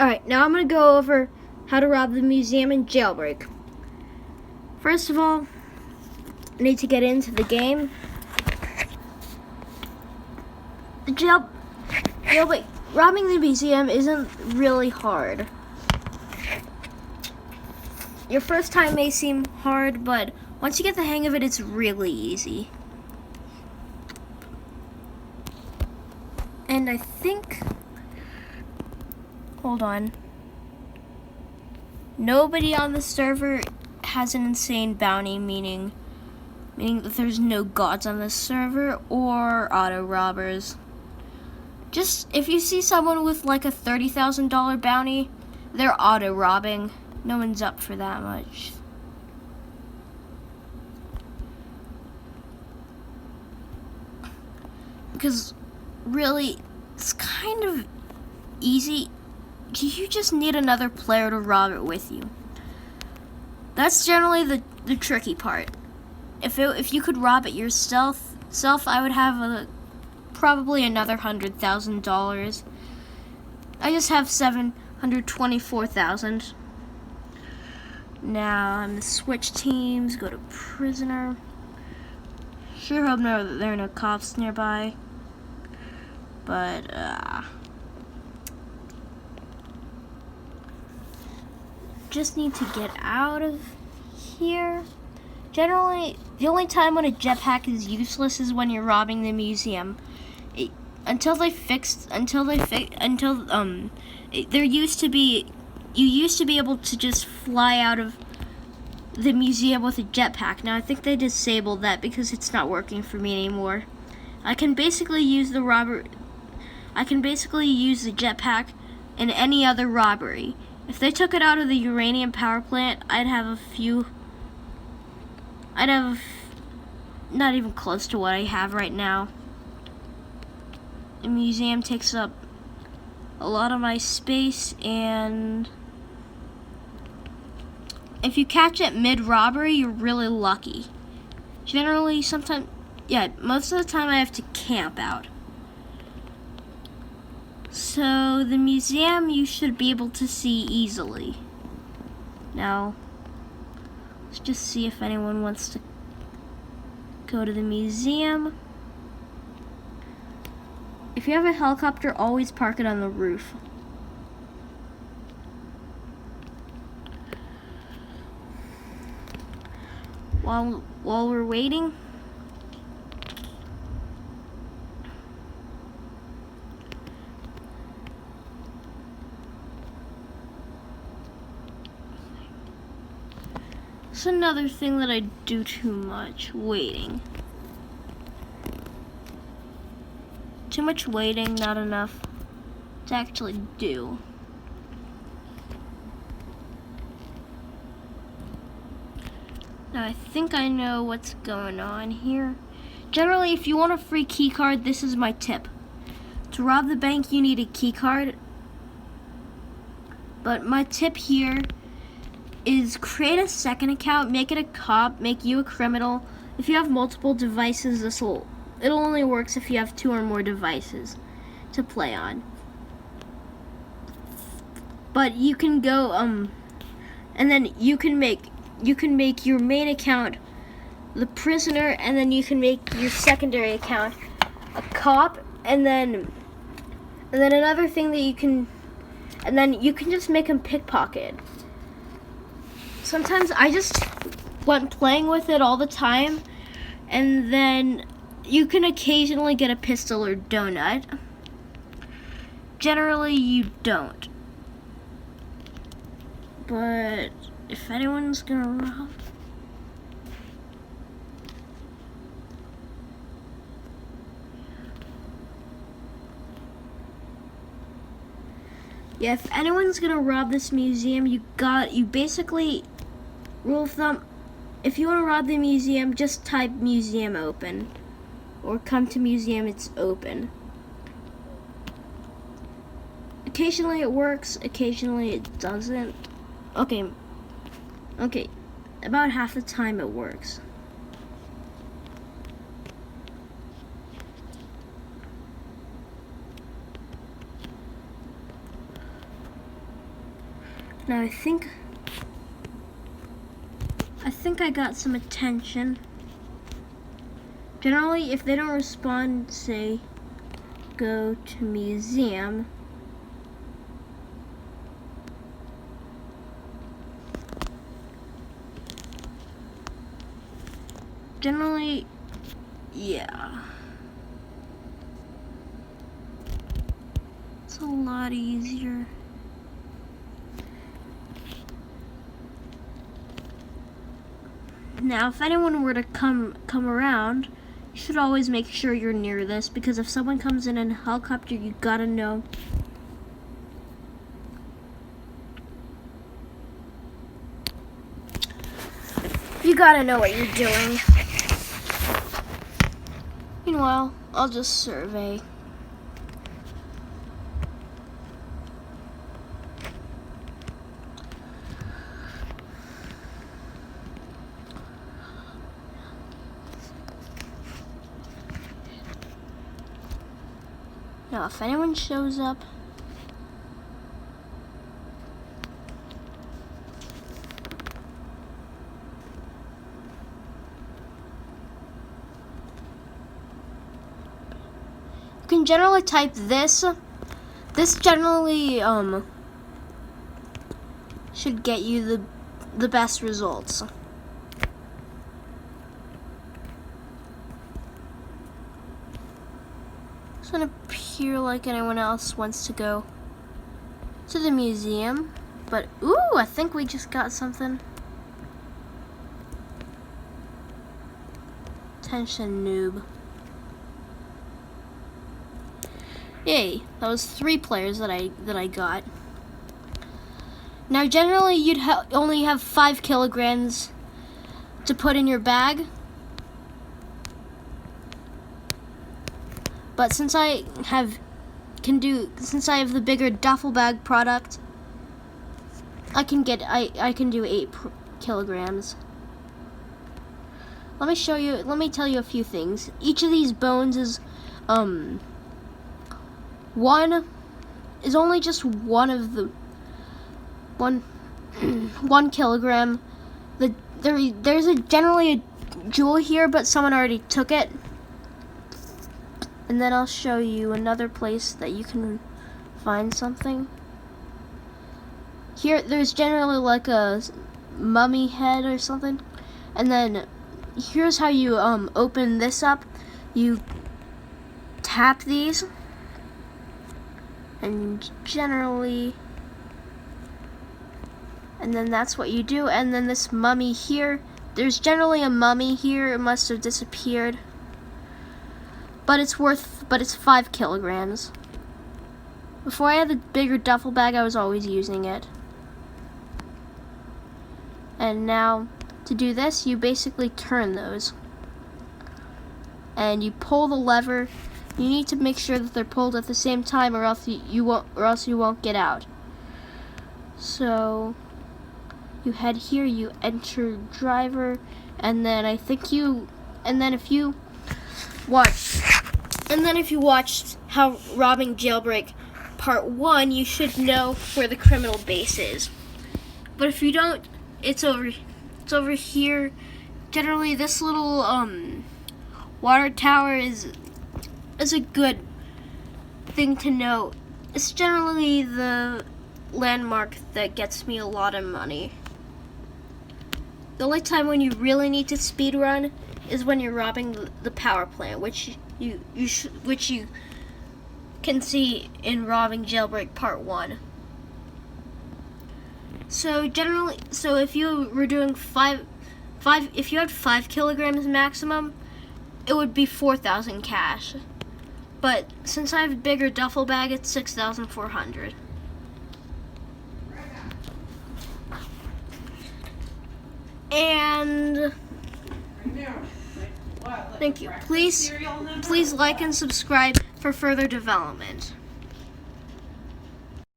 Alright, now I'm going to go over how to rob the museum in Jailbreak. First of all, I need to get into the game. Jailbreak, robbing the museum isn't really hard. Your first time may seem hard, but once you get the hang of it, it's really easy. And I think... Hold on. Nobody on the server has an insane bounty, meaning that there's no gods on this server or auto robbers. Just if you see someone with like a $30,000 bounty, they're auto robbing. No one's up for that much. Because really, it's kind of easy. You just need another player to rob it with you. That's generally the tricky part. If you could rob it yourself, I would have probably another $100,000. I just have $724,000. Now I'm gonna switch teams, go to prisoner. Sure hope there are no cops nearby. But just need to get out of here. Generally, the only time when a jetpack is useless is when you're robbing the museum. You used to be able to just fly out of the museum with a jetpack. Now I think they disabled that because it's not working for me anymore. I can basically use the jetpack in any other robbery. If they took it out of the uranium power plant, I'd have not even close to what I have right now. The museum takes up a lot of my space, and if you catch it mid-robbery, you're really lucky. Generally, most of the time I have to camp out. So the museum you should be able to see easily. Now, let's just see if anyone wants to go to the museum. If you have a helicopter, always park it on the roof. While we're waiting, it's another thing that I do too much, waiting. Too much waiting, not enough to actually do. Now I think I know what's going on here. Generally, if you want a free key card, this is my tip. To rob the bank, you need a key card. But my tip here is create a second account, make it a cop, make you a criminal. If you have multiple devices, it'll only works if you have 2 or more devices to play on. But you can go and then you can make your main account the prisoner, and then you can make your secondary account a cop, and then another thing that you can just make him pickpocket. Sometimes I just went playing with it all the time, and then you can occasionally get a pistol or donut. Generally, you don't. But if anyone's gonna rob... Yeah, if anyone's gonna rob this museum, you basically, rule of thumb, if you wanna rob the museum, just type museum open. Or come to museum, it's open. Occasionally it works, occasionally it doesn't. Okay, about half the time it works. Now I think I got some attention. Generally, if they don't respond, say, go to museum. Generally, yeah. It's a lot easier. Now, if anyone were to come around, you should always make sure you're near this, because if someone comes in a helicopter, you gotta know. You gotta know what you're doing. Meanwhile, I'll just survey. Now, if anyone shows up, you can generally type this. This generally should get you the best results. Doesn't appear like anyone else wants to go to the museum, but ooh, I think we just got something. Attention, noob. Yay, that was 3 players that I got. Now generally you'd only have 5 kilograms to put in your bag. But since I have the bigger duffel bag product, I can do 8 kilograms. Let me tell you a few things. Each of these bones is only just one of the 1 kilogram. There's generally a jewel here, but someone already took it. And then I'll show you another place that you can find something. Here, there's generally like a mummy head or something. And then here's how you open this up. You tap these, and generally, and then that's what you do. And then this mummy here, there's generally a mummy here. It must have disappeared. But it's 5 kilograms. Before I had the bigger duffel bag, I was always using it. And now, to do this, you basically turn those. And you pull the lever. You need to make sure that they're pulled at the same time, or else you won't get out. So you head here, you enter driver, and then if you watched how robbing Jailbreak Part 1, you should know where the criminal base is. But if you don't, it's over here. Generally, this little water tower is a good thing to know. It's generally the landmark that gets me a lot of money. The only time when you really need to speed run is when you're robbing the power plant, which you can see in robbing Jailbreak Part 1. So generally, if you were doing if you had 5 kilograms maximum, it would be 4,000 cash. But since I have a bigger duffel bag, it's 6,400. And thank you. Please like and subscribe for further development.